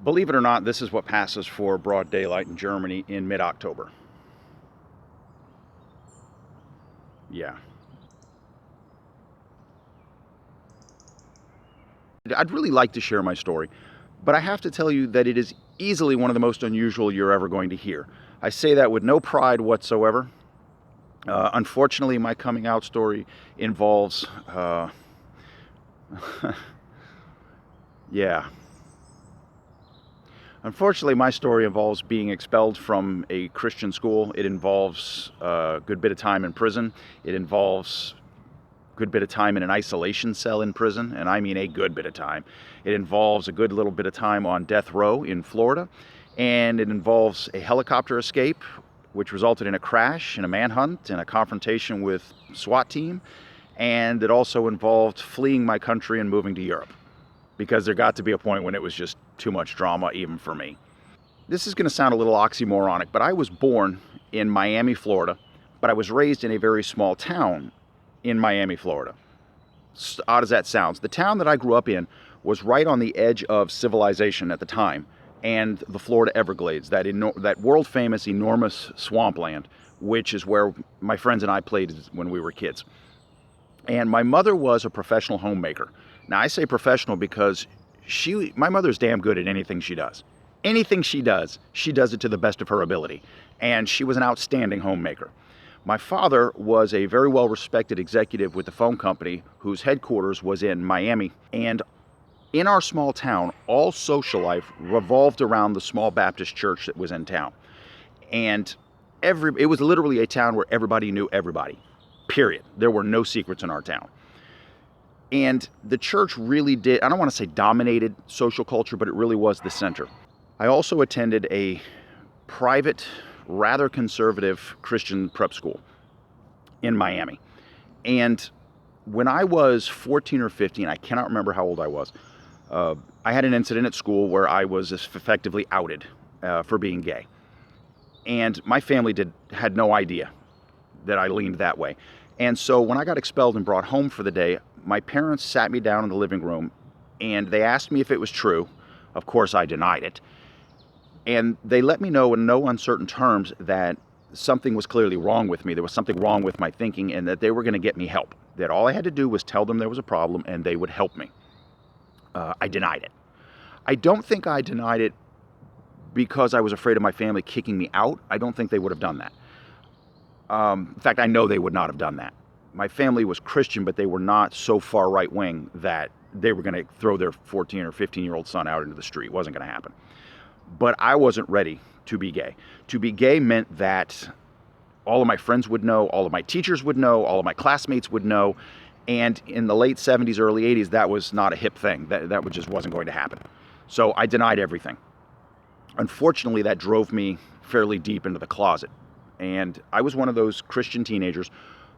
Believe it or not, this is what passes for broad daylight in Germany in mid-October. Yeah. I'd really like to share my story, but I have to tell you that it is easily one of the most unusual you're ever going to hear. I say that with no pride whatsoever. Unfortunately, my coming out story involves, yeah. Unfortunately, my story involves being expelled from a Christian school. It involves a good bit of time in prison. It involves a good bit of time in an isolation cell in prison, and I mean a good bit of time. It involves a good little bit of time on death row in Florida, and it involves a helicopter escape, which resulted in a crash and a manhunt and a confrontation with SWAT team, and it also involved fleeing my country and moving to Europe, because there got to be a point when it was just too much drama even for me. This is going to sound a little oxymoronic, but I was born in Miami, Florida, but I was raised in a very small town in Miami, Florida. Odd as that sounds, the town that I grew up in was right on the edge of civilization at the time, and the Florida Everglades, that world-famous enormous swampland, which is where my friends and I played when we were kids. And my mother was a professional homemaker. Now, I say professional because my mother's damn good at anything she does. Anything she does it to the best of her ability. And she was an outstanding homemaker. My father was a very well-respected executive with the phone company whose headquarters was in Miami. And in our small town, all social life revolved around the small Baptist church that was in town. And it was literally a town where everybody knew everybody, period. There were no secrets in our town. And the church really did, I don't want to say dominated social culture, but it really was the center. I also attended a private, rather conservative Christian prep school in Miami. And when I was 14 or 15, I cannot remember how old I was, I had an incident at school where I was effectively outed for being gay. And my family had no idea that I leaned that way. And so when I got expelled and brought home for the day, my parents sat me down in the living room and they asked me if it was true. Of course, I denied it. And they let me know in no uncertain terms that something was clearly wrong with me. There was something wrong with my thinking, and that they were going to get me help. That all I had to do was tell them there was a problem and they would help me. I denied it. I don't think I denied it because I was afraid of my family kicking me out. I don't think they would have done that. In fact, I know they would not have done that. My family was Christian, but they were not so far right-wing that they were going to throw their 14 or 15-year-old son out into the street. It wasn't going to happen. But I wasn't ready to be gay. To be gay meant that all of my friends would know, all of my teachers would know, all of my classmates would know. And in the late 70s, early 80s, that was not a hip thing. That just wasn't going to happen. So I denied everything. Unfortunately, that drove me fairly deep into the closet. And I was one of those Christian teenagers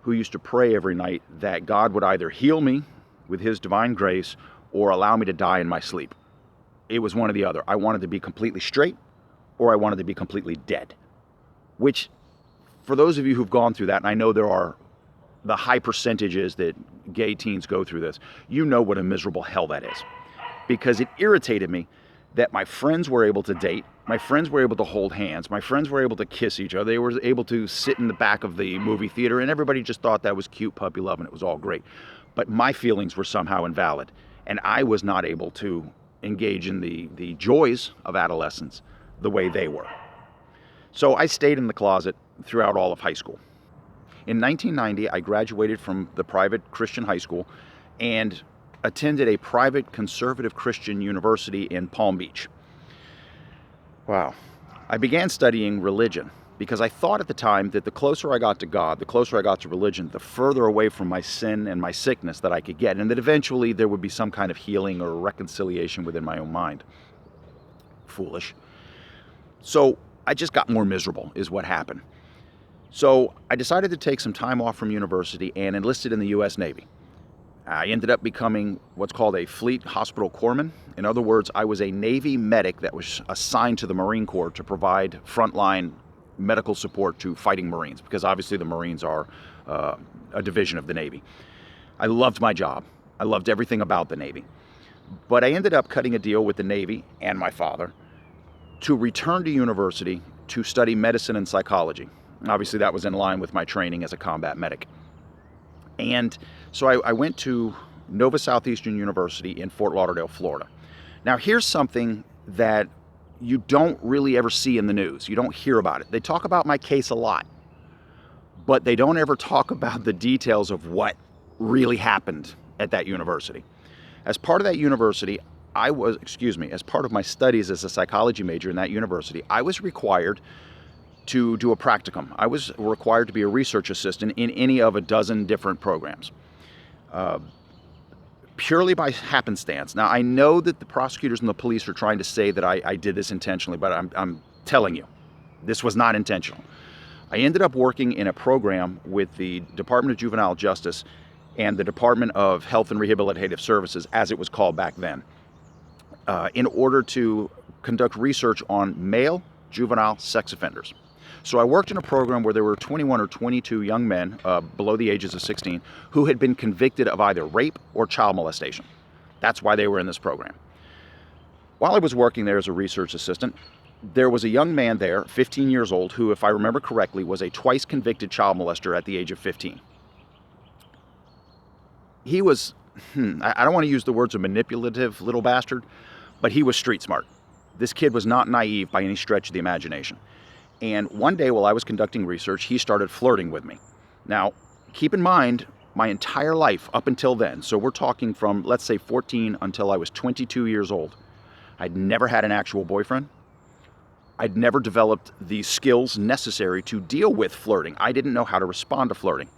who used to pray every night that God would either heal me with his divine grace or allow me to die in my sleep. It was one or the other. I wanted to be completely straight or I wanted to be completely dead. Which, for those of you who've gone through that, and I know there are the high percentages that gay teens go through this, you know what a miserable hell that is. Because it irritated me that my friends were able to date, my friends were able to hold hands, my friends were able to kiss each other, they were able to sit in the back of the movie theater, and everybody just thought that was cute puppy love and it was all great. But my feelings were somehow invalid, and I was not able to engage in the joys of adolescence the way they were. So I stayed in the closet throughout all of high school. In 1990, I graduated from the private Christian high school and attended a private conservative Christian university in Palm Beach. Wow. I began studying religion because I thought at the time that the closer I got to God, the closer I got to religion, the further away from my sin and my sickness that I could get, and that eventually there would be some kind of healing or reconciliation within my own mind. Foolish. So I just got more miserable is what happened. So I decided to take some time off from university and enlisted in the U.S. Navy. I ended up becoming what's called a Fleet Hospital Corpsman. In other words, I was a Navy medic that was assigned to the Marine Corps to provide frontline medical support to fighting Marines, because obviously the Marines are a division of the Navy. I loved my job. I loved everything about the Navy. But I ended up cutting a deal with the Navy and my father to return to university to study medicine and psychology. Obviously, that was in line with my training as a combat medic. And so I went to Nova Southeastern University in Fort Lauderdale, Florida. Now, here's something that you don't really ever see in the news. You don't hear about it. They talk about my case a lot, but they don't ever talk about the details of what really happened at that university. As part of that university, as part of my studies as a psychology major in that university, I was required to do a practicum. I was required to be a research assistant in any of a dozen different programs, purely by happenstance. Now, I know that the prosecutors and the police are trying to say that I did this intentionally, but I'm telling you, this was not intentional. I ended up working in a program with the Department of Juvenile Justice and the Department of Health and Rehabilitative Services, as it was called back then, in order to conduct research on male juvenile sex offenders. So I worked in a program where there were 21 or 22 young men below the ages of 16 who had been convicted of either rape or child molestation. That's why they were in this program. While I was working there as a research assistant, there was a young man there, 15 years old, who, if I remember correctly, was a twice convicted child molester at the age of 15. He was, I don't want to use the words a manipulative little bastard, but he was street smart. This kid was not naive by any stretch of the imagination. And one day while I was conducting research, he started flirting with me. Now, keep in mind, my entire life up until then, so we're talking from, let's say, 14 until I was 22 years old, I'd never had an actual boyfriend. I'd never developed the skills necessary to deal with flirting. I didn't know how to respond to flirting.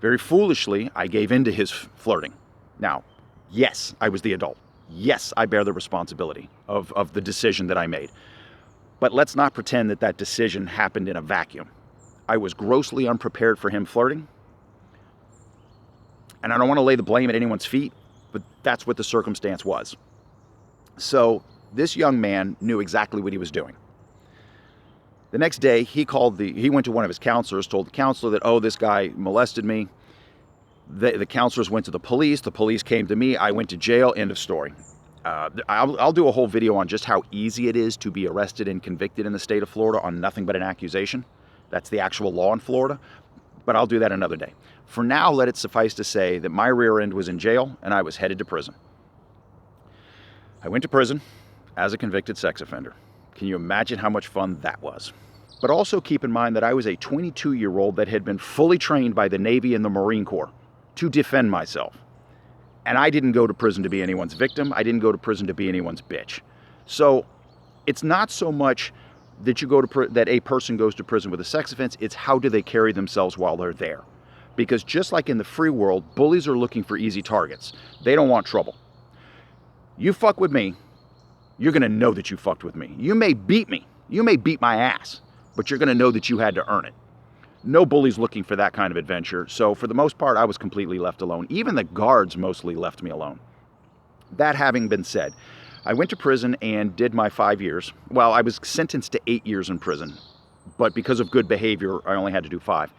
Very foolishly, I gave in to his flirting. Now, yes, I was the adult. Yes, I bear the responsibility of the decision that I made. But let's not pretend that that decision happened in a vacuum. I was grossly unprepared for him flirting. And I don't want to lay the blame at anyone's feet, but that's what the circumstance was. So this young man knew exactly what he was doing. The next day, he went to one of his counselors, told the counselor that, oh, this guy molested me. The counselors went to the police came to me, I went to jail, end of story. I'll do a whole video on just how easy it is to be arrested and convicted in the state of Florida on nothing but an accusation. That's the actual law in Florida, but I'll do that another day. For now, let it suffice to say that my rear end was in jail and I was headed to prison. I went to prison as a convicted sex offender. Can you imagine how much fun that was? But also keep in mind that I was a 22-year-old that had been fully trained by the Navy and the Marine Corps to defend myself. And I didn't go to prison to be anyone's victim. I didn't go to prison to be anyone's bitch. So it's not so much that that a person goes to prison with a sex offense, it's how do they carry themselves while they're there. Because just like in the free world, bullies are looking for easy targets. They don't want trouble. You fuck with me, you're gonna know that you fucked with me. You may beat me, you may beat my ass, but you're gonna know that you had to earn it. No bully's looking for that kind of adventure, so for the most part, I was completely left alone. Even the guards mostly left me alone. That having been said, I went to prison and did my 5 years. Well, I was sentenced to 8 years in prison, but because of good behavior, I only had to do 5.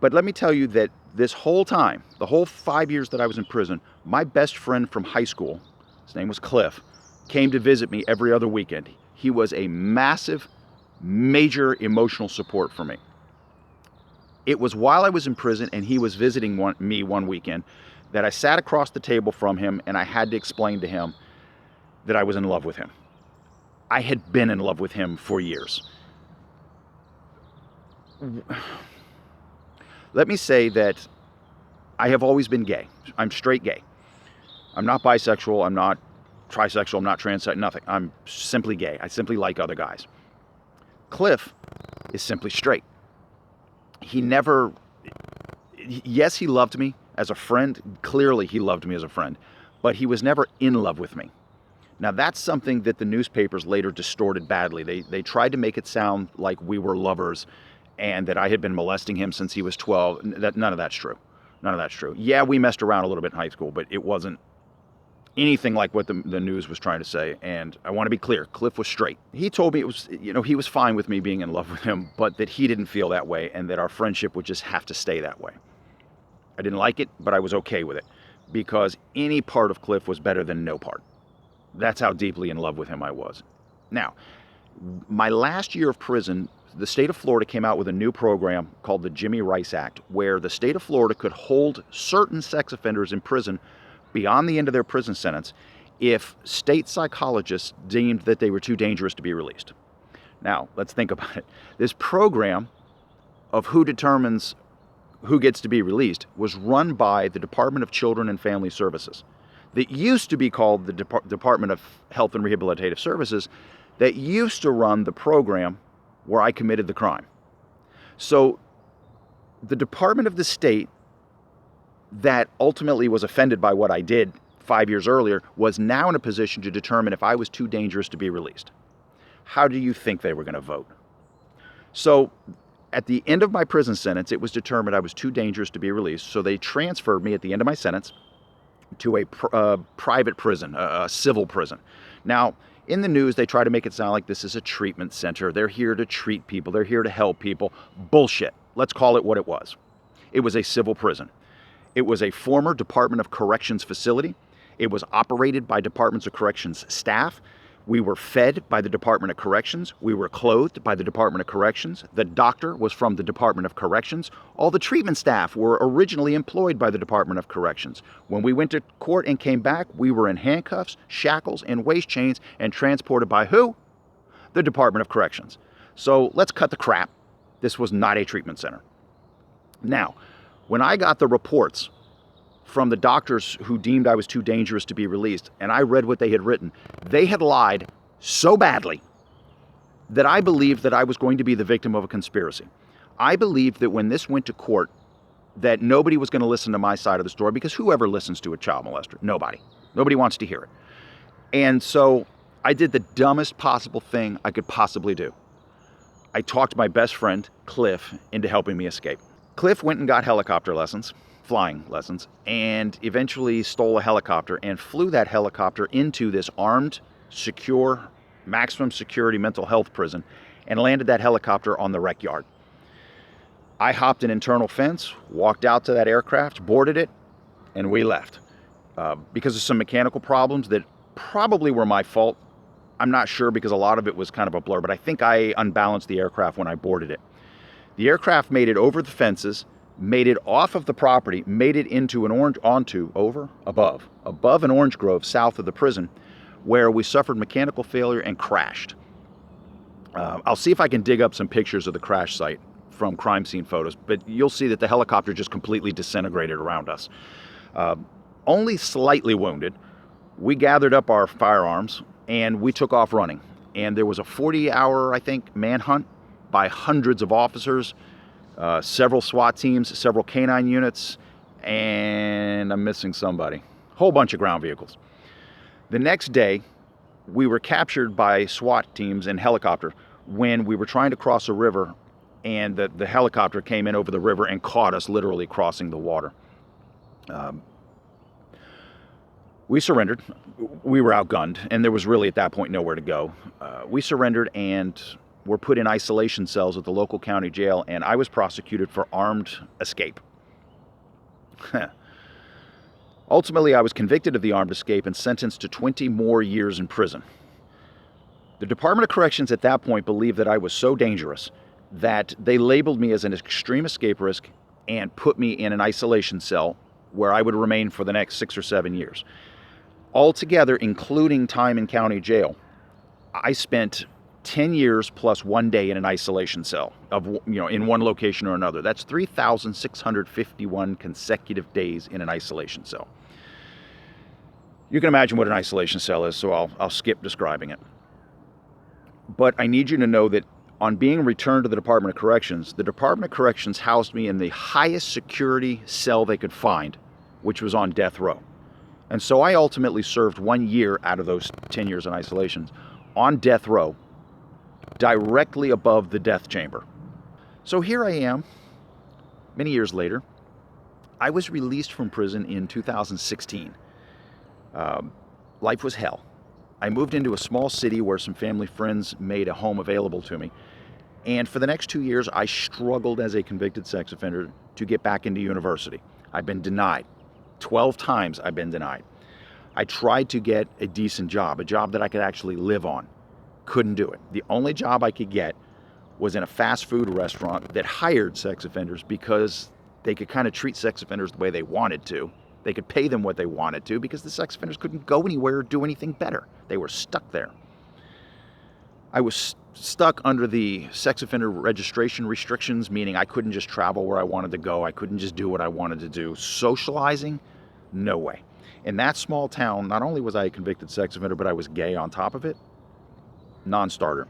But let me tell you that this whole time, the whole 5 years that I was in prison, my best friend from high school, his name was Cliff, came to visit me every other weekend. He was a massive, major emotional support for me. It was while I was in prison and he was visiting me one weekend that I sat across the table from him and I had to explain to him that I was in love with him. I had been in love with him for years. Let me say that I have always been gay. I'm straight gay. I'm not bisexual, I'm not trisexual, I'm not transsexual, nothing. I'm simply gay. I simply like other guys. Cliff is simply straight. Yes, he loved me as a friend. Clearly, he loved me as a friend, but he was never in love with me. Now, that's something that the newspapers later distorted badly. They tried to make it sound like we were lovers and that I had been molesting him since he was 12. None of that's true. None of that's true. Yeah, we messed around a little bit in high school, but it wasn't anything like what the news was trying to say. And I want to be clear, Cliff was straight. He told me it was, he was fine with me being in love with him, but that he didn't feel that way and that our friendship would just have to stay that way. I didn't like it, but I was okay with it because any part of Cliff was better than no part. That's how deeply in love with him I was. Now, my last year of prison, the state of Florida came out with a new program called the Jimmy Rice Act, where the state of Florida could hold certain sex offenders in prison beyond the end of their prison sentence if state psychologists deemed that they were too dangerous to be released. Now, let's think about it. This program of who determines who gets to be released was run by the Department of Children and Family Services. That used to be called the Department of Health and Rehabilitative Services, that used to run the program where I committed the crime. So the department of the state that ultimately was offended by what I did 5 years earlier was now in a position to determine if I was too dangerous to be released. How do you think they were going to vote? So at the end of my prison sentence, it was determined I was too dangerous to be released, so they transferred me at the end of my sentence to a private prison, a civil prison. Now, in the news, they try to make it sound like this is a treatment center. They're here to treat people. They're here to help people. Bullshit. Let's call it what it was. It was a civil prison. It was a former Department of Corrections facility. It was operated by Departments of Corrections staff. We were fed by the Department of Corrections. We were clothed by the Department of Corrections. The doctor was from the Department of Corrections. All the treatment staff were originally employed by the Department of Corrections. When we went to court and came back, we were in handcuffs, shackles, and waist chains and transported by who? The Department of Corrections. So let's cut the crap. This was not a treatment center. Now, when I got the reports from the doctors who deemed I was too dangerous to be released, and I read what they had written, they had lied so badly that I believed that I was going to be the victim of a conspiracy. I believed that when this went to court, that nobody was going to listen to my side of the story, because whoever listens to a child molester? Nobody. Nobody wants to hear it. And so I did the dumbest possible thing I could possibly do. I talked my best friend, Cliff, into helping me escape. Cliff went and got helicopter lessons, flying lessons, and eventually stole a helicopter and flew that helicopter into this armed, secure, maximum security mental health prison and landed that helicopter on the rec yard. I hopped an internal fence, walked out to that aircraft, boarded it, and we left. Because of some mechanical problems that probably were my fault. I'm not sure, because a lot of it was kind of a blur, but I think I unbalanced the aircraft when I boarded it. The aircraft made it over the fences, made it off of the property, made it into above an orange grove south of the prison, where we suffered mechanical failure and crashed. I'll see if I can dig up some pictures of the crash site from crime scene photos, but you'll see that the helicopter just completely disintegrated around us. Only slightly wounded, we gathered up our firearms and we took off running. And there was a 40-hour, I think, manhunt by hundreds of officers, several SWAT teams, several canine units, and I'm missing somebody. Whole bunch of ground vehicles. The next day, we were captured by SWAT teams in helicopter when we were trying to cross a river, and the helicopter came in over the river and caught us literally crossing the water. We surrendered. We were outgunned, and there was really at that point nowhere to go. We surrendered and were put in isolation cells at the local county jail, and I was prosecuted for armed escape. Ultimately, I was convicted of the armed escape and sentenced to 20 more years in prison. The Department of Corrections at that point believed that I was so dangerous that they labeled me as an extreme escape risk and put me in an isolation cell where I would remain for the next 6 or 7 years. Altogether, including time in county jail, I spent 10 years plus 1 day in an isolation cell in one location or another. That's 3,651 consecutive days in an isolation cell. You can imagine what an isolation cell is, so I'll skip describing it. But I need you to know that on being returned to the Department of Corrections, the Department of Corrections housed me in the highest security cell they could find, which was on death row. And so I ultimately served 1 year out of those 10 years in isolation on death row, directly above the death chamber. So here I am, many years later. I was released from prison in 2016. Life was hell. I moved into a small city where some family friends made a home available to me. And for the next 2 years, I struggled as a convicted sex offender to get back into university. I've been denied 12 times I've been denied. I tried to get a decent job, a job that I could actually live on. Couldn't do it. The only job I could get was in a fast food restaurant that hired sex offenders because they could kind of treat sex offenders the way they wanted to. They could pay them what they wanted to because the sex offenders couldn't go anywhere or do anything better. They were stuck there. I was stuck under the sex offender registration restrictions, meaning I couldn't just travel where I wanted to go. I couldn't just do what I wanted to do. Socializing, no way. In that small town, not only was I a convicted sex offender, but I was gay on top of it. Non-starter.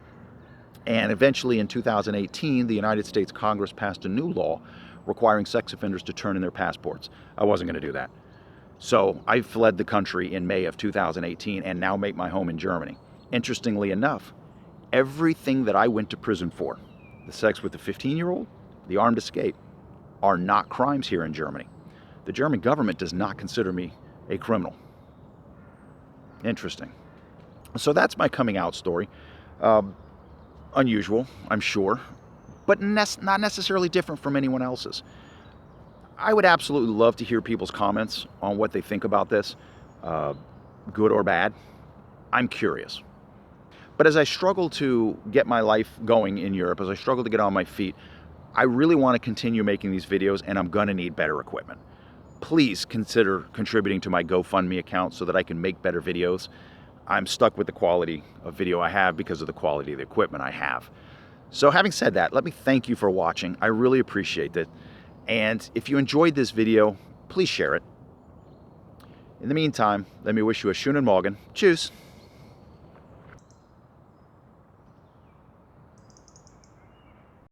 And eventually in 2018, the United States Congress passed a new law requiring sex offenders to turn in their passports. I wasn't going to do that. So I fled the country in May of 2018 and now make my home in Germany. Interestingly enough, everything that I went to prison for, the sex with the 15-year-old, the armed escape, are not crimes here in Germany. The German government does not consider me a criminal. Interesting. So that's my coming out story. Unusual, I'm sure, but not necessarily different from anyone else's. I would absolutely love to hear people's comments on what they think about this, good or bad. I'm curious. But as I struggle to get my life going in Europe, as I struggle to get on my feet, I really want to continue making these videos, and I'm going to need better equipment. Please consider contributing to my GoFundMe account so that I can make better videos. I'm stuck with the quality of video I have because of the quality of the equipment I have. So having said that, let me thank you for watching. I really appreciate it. And if you enjoyed this video, please share it. In the meantime, let me wish you a schönen Morgen. Tschüss.